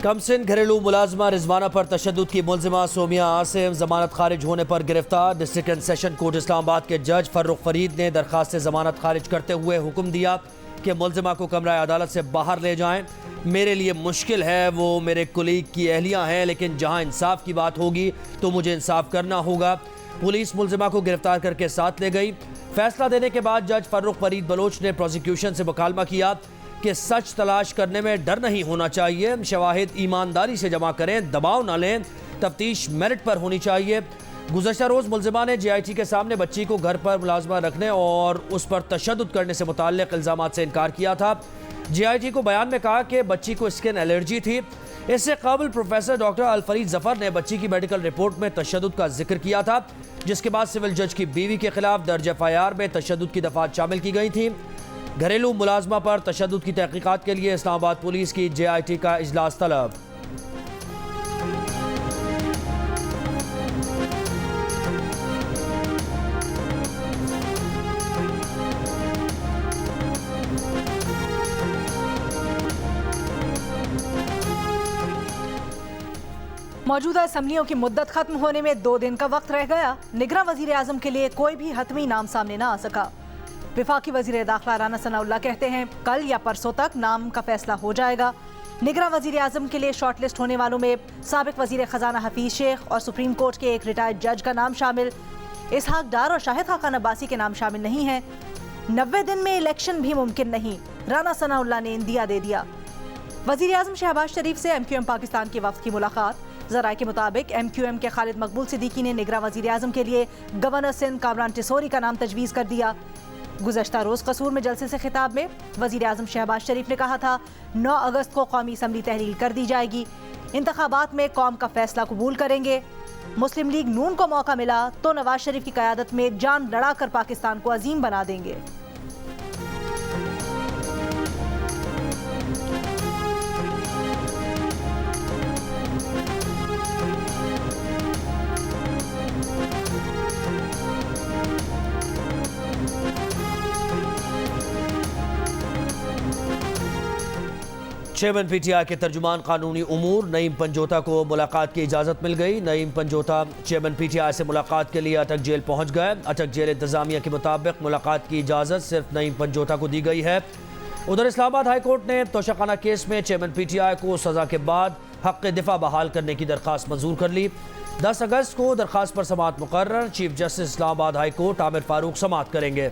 कमसिन घरेलू मुलाजमा रिजवाना पर तशद्दुद की मुलजिमा सोमिया आसिम जमानत खारिज होने पर गिरफ्तार। District and session court Islamabad के जज फर्रुख फरीद ने दरखास्त से जमानत खारिज करते हुए हुक्म दिया कि मुलजिमा को कमरा अदालत से बाहर ले जाएं। मेरे लिए मुश्किल है, वो मेरे कुलीग की अहलियाँ हैं, लेकिन जहाँ इंसाफ की बात होगी तो मुझे इंसाफ करना होगा। पुलिस मुलजिमा को गिरफ्तार करके साथ ले गई। फैसला देने के बाद जज फर्रुख फरीद बलोच ने प्रोसिक्यूशन से मुकालमा किया कि सच तलाश करने में डर नहीं होना चाहिए, शवाहिद ईमानदारी से जमा करें, दबाव न लें, तफ्तीश मेरिट पर होनी चाहिए। गुज़श्ता रोज़ मुलजिमा ने JIT के सामने बच्ची को घर पर मुलाजमा रखने और उस पर तशद्दुद करने से मुताल्लिक़ इल्ज़ामात से इनकार किया था। JIT को बयान में कहा कि बच्ची को स्किन एलर्जी थी। इससे कबल प्रोफेसर डॉक्टर अलफरीद जफ़र ने बच्ची की मेडिकल रिपोर्ट में तशद्दुद का जिक्र किया था, जिसके बाद सिविल जज की बीवी के खिलाफ दर्ज FIR में तशद्दुद की दफ़ात शामिल की गई थी। घरेलू मुलाजमा पर तशद्दुद की तहकीकात के लिए इस्लामाबाद पुलिस की JIT का इजलास तलब। मौजूदा असम्बलियों की मुद्दत खत्म होने में 2 दिन का वक्त रह गया। निगरां वजीर आजम के लिए कोई भी हतमी नाम सामने न आ सका। विफाकी वजीर दाखिला राना सनाउल्लाह कहते हैं कल या परसों तक नाम का फैसला हो जाएगा। निगरां वजीर आजम के लिए शॉर्ट लिस्ट होने वालों में साबिक वजीर खजाना हफीज शेख और सुप्रीम कोर्ट के एक रिटायर्ड जज का नाम शामिल। इसहाक डार और शाहिद खान अब्बासी के नाम शामिल नहीं हैं। 90 दिन में इलेक्शन भी मुमकिन नहीं, राना सनाउल्लाह ने इंदिया दे दिया। वजीर आजम शहबाज शरीफ से MQM पाकिस्तान के वफ्द की मुलाकात। ज़राए के मुताबिक MQM के खालिद मकबूल सिद्दीकी ने निगरां वजीर आजम के लिए गवर्नर सिंध कामरान टिसोरी का नाम तजवीज़ कर दिया। गुज़श्ता रोज़ कसूर में जलसे से खिताब में वज़ीर आज़म शहबाज शरीफ ने कहा था 9 अगस्त को कौमी असम्बली तहलील कर दी जाएगी, इंतखाबात में कौम का फैसला कबूल करेंगे। मुस्लिम लीग नून को मौका मिला तो नवाज शरीफ की क़यादत में जान लड़ा कर पाकिस्तान को अजीम बना देंगे। चेयरमैन PTI के तर्जुमान कानूनी उमूर नईम पंजोता को मुलाकात की इजाज़त मिल गई। नईम पंजोता चेयरमैन PTI से मुलाकात के लिए अटक जेल पहुंच गए। अटक जेल इंतज़ामिया के मुताबिक मुलाकात की इजाज़त सिर्फ नईम पंजोता को दी गई है। उधर इस्लामाबाद हाई कोर्ट ने तोशाखाना केस में चेयरमैन PTI को सज़ा के बाद हक़ दिफा बहाल करने की दरख्वास्त मंजूर कर ली। 10 अगस्त को दरख्वास्त पर समाअत मुकर्रर। Chief justice Islamabad high court Amir Farooq समाअत करेंगे।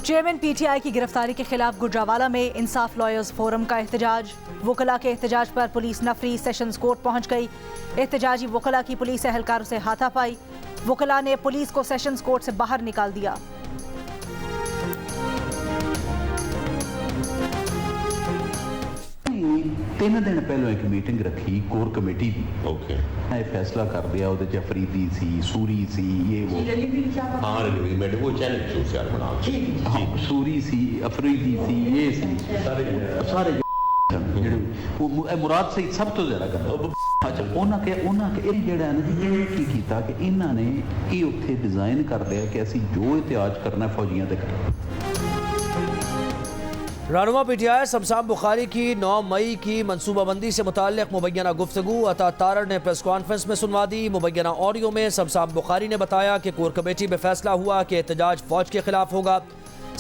चेयरमैन PTI की गिरफ्तारी के खिलाफ गुजरावाला में इंसाफ लॉयर्स फोरम का एहतजाज। वकला के एहतजाज पर पुलिस नफरी सेशंस कोर्ट पहुंच गई। एहतजाजी वकला की पुलिस एहलकारों से हाथापाई। वकला ने पुलिस को सेशंस कोर्ट से बाहर निकाल दिया। 3 दिन पहले एक मीटिंग रखी कोर कमेटी की। ओके, फैसला कर दिया ਉਹਦੇ ਚ अफरीदी सी, सूरी सी, ये वो हाँ रिलीमेंट वो चैनल क्यों से यार बना जी सूरी सी, अफरीदी सी, ये सी सारे ਜਿਹੜੇ ਉਹ ਮੁਰਾਦ ਸਹੀ ਸਭ ਤੋਂ ਜ਼ਿਆਦਾ ਕਰਦਾ। ਅੱਛਾ ਉਹਨਾਂ ਕੇ ਇਹ ਜਿਹੜਾ ਨਾ ਕੀ ਕੀਤਾ ਕਿ ਇਹਨਾਂ ਨੇ ਇਹ ਉੱਥੇ ਡਿਜ਼ਾਈਨ ਕਰ ਲਿਆ ਕਿ ਅਸੀਂ ਜੋ ਇਤਿਹਾਜ ਕਰਨਾ ਫੌਜੀਆਂ ਤੇ ਕਰਾਂਗੇ। रहनुमा PTI शमशान बुखारी की 9 मई की मनसूबाबंदी से मुताल्लिक़ मुबैना गुफ्तगू अता तारड़ ने प्रेस कॉन्फ्रेंस में सुनवा दी। मुबैना ऑडियो में शमशान बुखारी ने बताया कि कोर कमेटी में फैसला हुआ कि एहतजाज फ़ौज के खिलाफ होगा।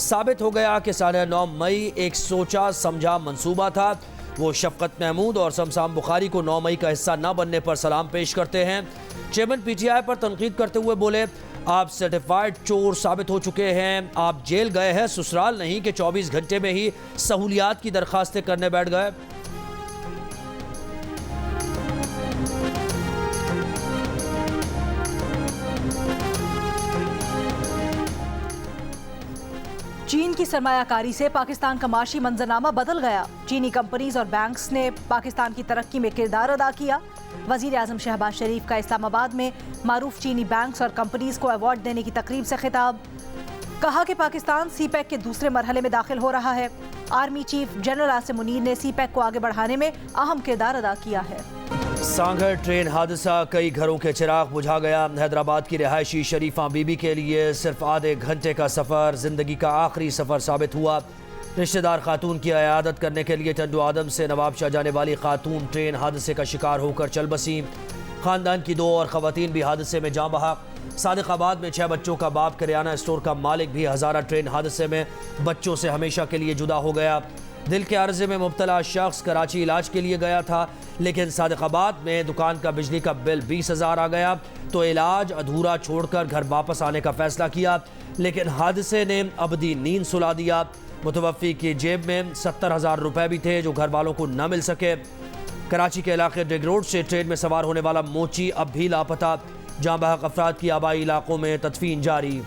साबित हो गया कि 9.5 मई एक सोचा समझा मनसूबा था। वो शफ़क़त महमूद और शमशान बुखारी को 9 मई का हिस्सा न बनने पर सलाम पेश करते हैं। चेयरमैन PTI पर तनकीद करते हुए बोले, आप सर्टिफाइड चोर साबित हो चुके हैं। आप जेल गए हैं, ससुराल नहीं कि 24 घंटे में ही सहूलियात की दरखास्तें करने बैठ गए। चीन की सरमायाकारी से पाकिस्तान का माशी मंजरनामा बदल गया। चीनी कंपनीज और बैंक्स ने पाकिस्तान की तरक्की में किरदार अदा किया। वजीर आजम शहबाज शरीफ का इस्लामाबाद में मारूफ चीनी बैंक्स और कंपनीज को अवार्ड देने की तकरीब से खिताब। कहा कि पाकिस्तान CPEC के दूसरे मरहले में दाखिल हो रहा है। Army chief general Asim Munir ने CPEC को आगे बढ़ाने में अहम किरदार अदा किया है। सांगड़ ट्रेन हादसा, कई घरों के चिराग बुझा गया। हैदराबाद की रिहायशी शरीफा बीबी के लिए सिर्फ आधे घंटे का सफ़र ज़िंदगी का आखिरी सफ़र साबित हुआ। रिश्तेदार खातून की अयादत करने के लिए टंडू आदम से नवाबशाह जाने वाली खातून ट्रेन हादसे का शिकार होकर चल बसी। खानदान की 2 और खवातीन भी हादसे में जाँ बहक। सादिकाबाद में 6 बच्चों का बाप किराना स्टोर का मालिक भी हज़ारा ट्रेन हादसे में बच्चों से हमेशा के लिए जुदा हो गया। दिल के अर्जे में मुब्तला शख्स कराची इलाज के लिए गया था, लेकिन सादिकाबाद में दुकान का बिजली का बिल 20,000 आ गया तो इलाज अधूरा छोड़कर घर वापस आने का फैसला किया, लेकिन हादसे ने अबदी नींद सुला दिया। मुतवफ़ी की जेब में 70,000 रुपये भी थे जो घर वालों को न मिल सके। कराची के इलाके डिग रोड से ट्रेन में सवार होने वाला मोची अब भी लापता। जाँ बहक अफराद की आबाई इलाकों में तदफीन जारी।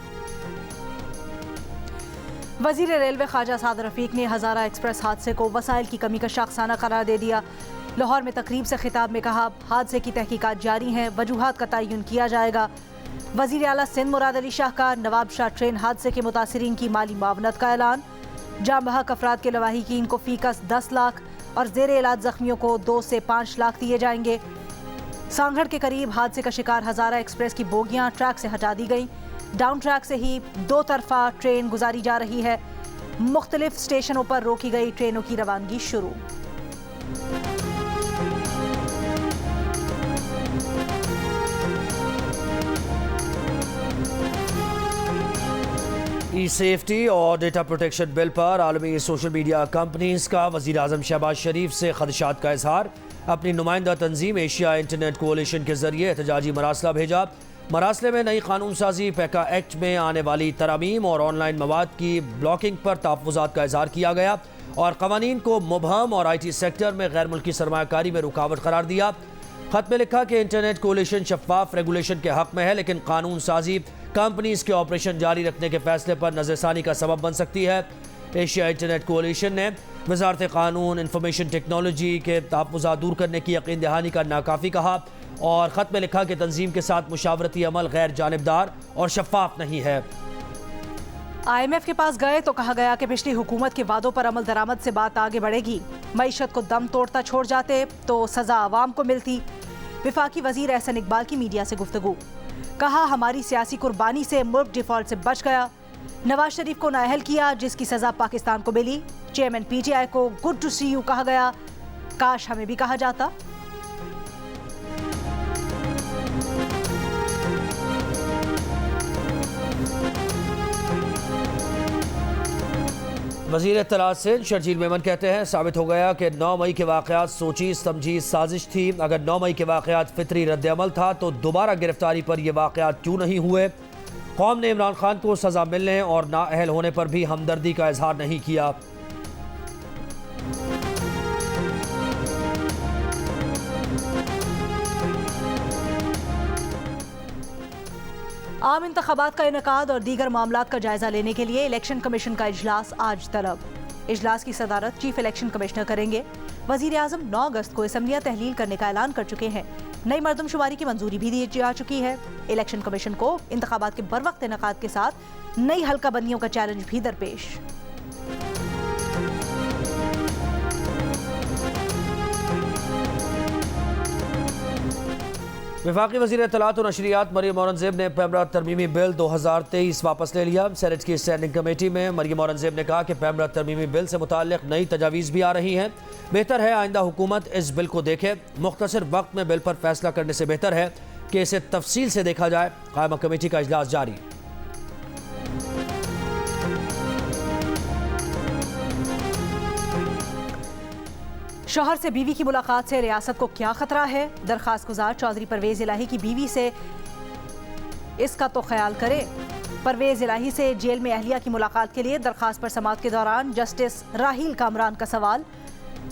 वजीर रेलवे ख्वाजा साद रफीक ने हज़ारा एक्सप्रेस हादसे को वसाइल की कमी का शाखसाना करार दे दिया। लाहौर में तकरीब से खिताब में कहा, हादसे की तहकीकात जारी हैं, वजूहात का तयन किया जाएगा। वजीर आला सिंध मुराद अली शाह का नवाबशाह ट्रेन हादसे के मुतासरीन की माली मावनत का ऐलान। जाँ बहक अफराद के लवाहिकीन को फीकस 10 लाख और जेर इलाज जख्मियों को 2 से 5 लाख दिए जाएंगे। सांगढ़ के करीब हादसे का शिकार हज़ारा एक्सप्रेस की बोगियां ट्रैक से हटा दी गई। डाउन ट्रैक से ही 2 तरफा ट्रेन गुजारी जा रही है। मुख्तलिफ स्टेशनों पर रोकी गई ट्रेनों की रवानगी शुरू। ई सेफ्टी और डेटा प्रोटेक्शन बिल पर आलमी सोशल मीडिया कंपनीज का वज़ीर आज़म शहबाज शरीफ से खदशात का इजहार। अपनी नुमाइंदा तंजीम एशिया इंटरनेट कोalition के जरिए एहतजाजी मरासला भेजा। मरासले में नई कानून साजी, पैका एक्ट में आने वाली तरामीम और ऑनलाइन मवाद की ब्लॉकिंग पर तहफ़्फ़ुज़ात का इजहार किया गया और क़वानीन को मुबहम और IT सेक्टर में गैर मुल्की सरमायाकारी में रुकावट करार दिया। खत में लिखा कि इंटरनेट कोalition शफाफ रेगुलेशन के हक़ में है, लेकिन कानून साजी कंपनीज के ऑपरेशन जारी रखने के फैसले पर नज़रसानी का सबब बन सकती है। एशिया इंटरनेट कोalition ने वज़ारत क़ानून इंफॉर्मेशन टेक्नोलॉजी के तहफ़्फ़ुज़ात दूर करने की यकीन दहानी का नाकाफ़ी कहा और ख़त में लिखा कि तंजीम के साथ मुशावरती अमल गैर जानिबदार और शफाफ नहीं है। IMF के पास गए तो कहा गया कि पिछली हुकूमत के वादों पर अमल दरामद से बात आगे बढ़ेगी। मईशत को दम तोड़ता छोड़ जाते तो सज़ा आवाम को मिलती। विफाकी वज़ीर एहसन इकबाल की मीडिया से गुफ्तगू। कहा, हमारी सियासी कुर्बानी से मुल्क डिफॉल्ट से बच गया। नवाज शरीफ को नाअहल किया जिसकी सज़ा पाकिस्तान को मिली। चेयरमैन PTI को गुड टू सी यू कहा गया, काश हमें भी कहा जाता। वज़ीर इत्तलात सिंध शर्जील मेमन कहते हैं, साबित हो गया कि 9 मई के वाक़यात सोची समझी साजिश थी। अगर 9 मई के वाक़यात फितरी रद्द-ए-अमल था तो दोबारा गिरफ्तारी पर ये वाक़यात क्यों नहीं हुए? कौम ने इमरान खान को सज़ा मिलने और नाअहल होने पर भी हमदर्दी का इजहार नहीं किया। आम इंतखाबात का इनेकाद और दीगर मामलात का जायजा लेने के लिए इलेक्शन कमीशन का इजलास आज तलब। इजलास की सदारत चीफ इलेक्शन कमिश्नर करेंगे। वजीर आज़म 9 अगस्त को असम्बलियाँ तहलील करने का ऐलान कर चुके हैं। नई मरदमशुमारी की मंजूरी भी दी जा चुकी है। इलेक्शन कमीशन को इंतखाबात के बरवक्त इनेकाद के साथ नई हल्का बंदियों का चैलेंज भी दरपेश। वफाकी वज़ीर इत्तलात और नशरियात मरियम औरंगज़ेब ने पैमरा तरमीमी बिल 2023 वापस ले लिया। सेनेट की स्टैंडिंग कमेटी में मरियम औरंगज़ेब ने कहा कि पैमरा तरमीमी बिल से मुताल्लिक़ नई तजावीज़ भी आ रही हैं। बेहतर है आइंदा हुकूमत इस बिल को देखे। मुख्तसर वक्त में बिल पर फैसला करने से बेहतर है कि इसे तफसील से देखा जाए। कायमा कमेटी का इजलास जारी। शौहर से बीवी की मुलाकात से रियासत को क्या खतरा है? दरखास्त गुजार चौधरी परवेज इलाही की बीवी से इसका तो ख्याल करे। परवेज इलाही से जेल में अहलिया की मुलाकात के लिए दरखास्त पर समाअत के दौरान जस्टिस राहील कामरान का सवाल।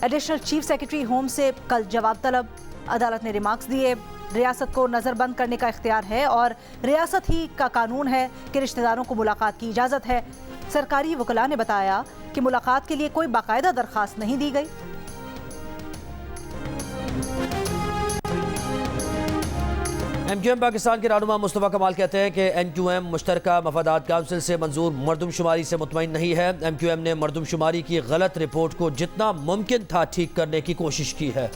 एडिशनल चीफ सेक्रेटरी होम से कल जवाब तलब। अदालत ने रिमार्क्स दिए, रियासत को नज़रबंद करने का इख्तियार है और रियासत ही का कानून है कि रिश्तेदारों को मुलाकात की इजाज़त है। सरकारी वकला ने बताया कि मुलाकात के लिए कोई बाकायदा दरखास्त नहीं दी गई। MQM पाकिस्तान के रहनुमा मुस्तफ़ा कमाल कहते हैं कि NQM मुश्तरका मफादात काउंसिल से मंजूर मरदमशुमारी से मुतमईन नहीं है। MQM ने मरदमशुमारी की गलत रिपोर्ट को जितना मुमकिन था ठीक करने की कोशिश की है।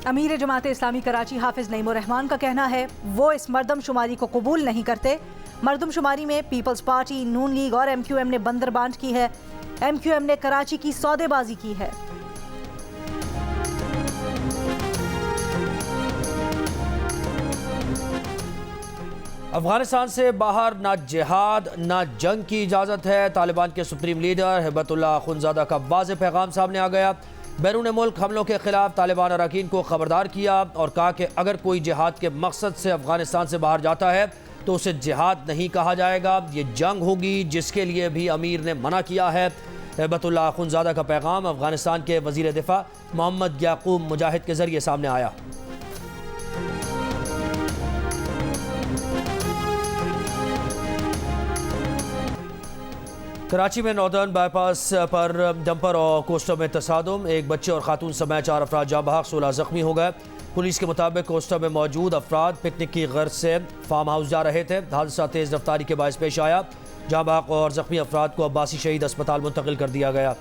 अमीर जमात इस्लामी कराची हाफिज नईमुर रहमान का कहना है वो इस मरदमशुमारी को कबूल नहीं करते। मरदमशुमारी में पीपल्स पार्टी, नून लीग और MQM ने बंदरबांट की है। MQM ने कराची की सौदेबाजी की है। अफगानिस्तान से बाहर ना जिहाद ना जंग की इजाज़त है। तालिबान के सुप्रीम लीडर हिबतुल्लाह अखुंज़ादा का वाज़ेह पैगाम सामने आ गया। बैरून मुल्क हमलों के खिलाफ तालिबान अरकान को खबरदार किया और कहा कि अगर कोई जिहाद के मकसद से अफगानिस्तान से बाहर जाता है तो उसे जिहाद नहीं कहा जाएगा, ये जंग होगी, जिसके लिए भी अमीर ने मना किया है। हिबतुल्लाह अखुंज़ादा का पैगाम अफगानिस्तान के वज़ीर दिफा मोहम्मद याकूब मुजाहिद के ज़रिए सामने आया। कराची में नॉर्दर्न बाईपास पर डंपर और कोस्टर में तसादुम, एक बच्चे और खातून समेत 4 अफराद जाँ बहक, 16 जख्मी हो गए। पुलिस के मुताबिक कोस्टर में मौजूद अफराद पिकनिक की गर्ज से फार्म हाउस जा रहे थे। हादसा तेज़ रफ्तारी के बायस पेश आया। जाँ बहक और जख्मी अफराद को अब्बासी शहीद अस्पताल मुंतकिल कर दिया गया।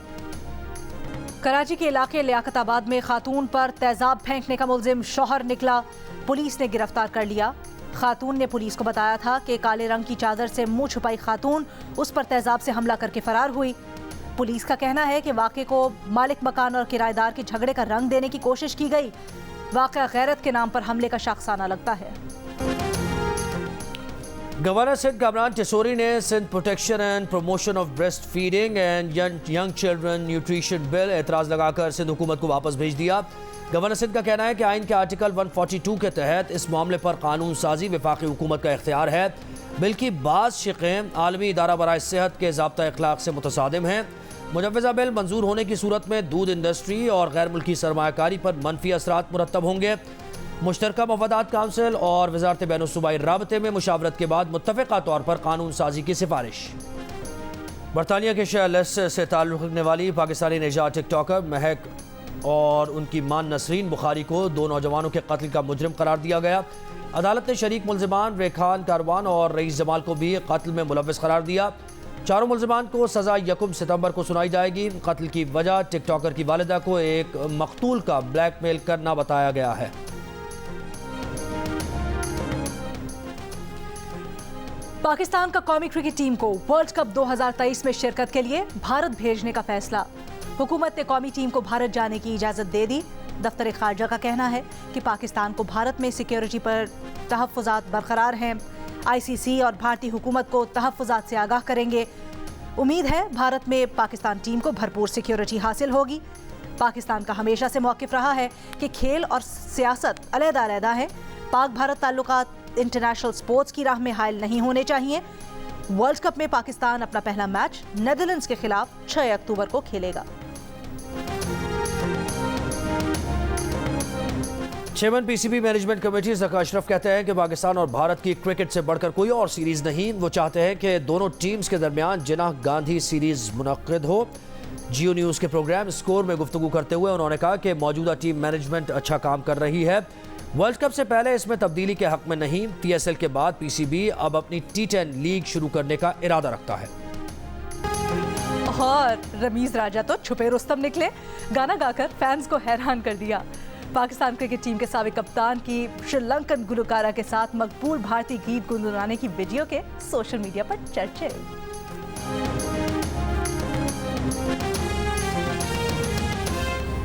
कराची के इलाके लियाकताबाद में खातून पर तेजाब फेंकने का मुलजिम शौहर निकला। पुलिस ने गिरफ्तार कर लिया। खातून ने पुलिस को बताया था कि काले रंग की चादर से मुंह छुपाई खातून उस पर तेजाब से हमला करके फरार हुई। पुलिस का कहना है कि वाक़े को मालिक मकान और किराएदार के झगड़े का रंग देने की कोशिश की गई। वाक़या गैरत के नाम पर हमले का शाखसाना लगता है। गवर्नर सिंध कामरान टिसोरी ने Sindh protection and promotion of breast feeding and young children nutrition bill एतराज़ लगाकर सिंध हुकूमत को वापस भेज दिया। गवर्नर सिंध का कहना है कि आइन के आर्टिकल 142 के तहत इस मामले पर कानून साजी वफाकी हुकूमत का इख्तियार है। बिल की बाज़ शिक़ें आलमी इदारा बराए सेहत के ज़ाब्ता अखलाक से मुतसादिम हैं। मुजव्वज़ा बिल मंजूर होने की सूरत में दूध इंडस्ट्री और गैर मुल्की सरमायाकारी पर मनफी असरात मुरतब होंगे। मुश्तरका मफादात काउंसिल और वज़ारत बैनुल-सूबाई राबते में मुशावरत के बाद मुत्तफ़िक़ा तौर पर कानून साजी की सिफारिश। बरतानिया के शहर लेस्टर से ताल्लुक़ रखने वाली पाकिस्तानी निजात टिकटॉकर महक और उनकी मां नसरीन बुखारी को 2 नौजवानों के कत्ल का मुजरिम करार दिया गया। अदालत ने शरीक मुलजिमान रेखान कारवान और रईस जमाल को भी कत्ल में मुलव्विस करार दिया। चारों मुलजिमान को सज़ा 1 सितंबर को सुनाई जाएगी। कत्ल की वजह टिकटॉकर की वालिदा को एक मकतूल का ब्लैकमेल करना बताया गया है। पाकिस्तान का कौमी क्रिकेट टीम को वर्ल्ड कप 2023 में शिरकत के लिए भारत भेजने का फैसला। हुकूमत ने कौमी टीम को भारत जाने की इजाज़त दे दी। दफ्तर खारजा का कहना है कि पाकिस्तान को भारत में सिक्योरिटी पर तहफ़्फ़ुज़ात बरकरार हैं। ICC और भारतीय हुकूमत को तहफ़्फ़ुज़ात से आगाह करेंगे। उम्मीद है भारत में पाकिस्तान टीम को भरपूर सिक्योरिटी हासिल होगी। पाकिस्तान का हमेशा से मौक़िफ़ रहा है कि खेल और सियासत अलग-अलग हैं। पाक भारत ताल्लुकात इंटरनेशनल स्पोर्ट्स की राह में हायल नहीं होने चाहिए। वर्ल्ड कप में पाकिस्तान अपना पहला मैच नेदरलैंड्स के खिलाफ 6 अक्टूबर को खेलेगा। Chairman PCB management committee Zaka Ashraf कहते हैं कि पाकिस्तान और भारत की क्रिकेट से बढ़कर कोई और सीरीज़ नहीं। वो चाहते हैं कि दोनों टीम्स के दरमियान जिनाह गांधी सीरीज़ मुनक्किद हो। जियो न्यूज़ के प्रोग्राम स्कोर में गुफ्तगू करते हुए उन्होंने कहा कि मौजूदा टीम मैनेजमेंट अच्छा काम कर रही है। वर्ल्ड कप से पहले इसमें तब्दीली के हक में नहीं। TSL के बाद PCB अब अपनी T10 लीग शुरू करने का इरादा रखता है। और रमीज राजा तो छुपे रुस्तम निकले, गाना गाकर फैंस को हैरान कर दिया। पाकिस्तान क्रिकेट टीम के साबिक कप्तान की श्रीलंकन गुलकारा के साथ मकबूल भारतीय गीत गुनगुनाने की वीडियो के सोशल मीडिया पर चर्चे।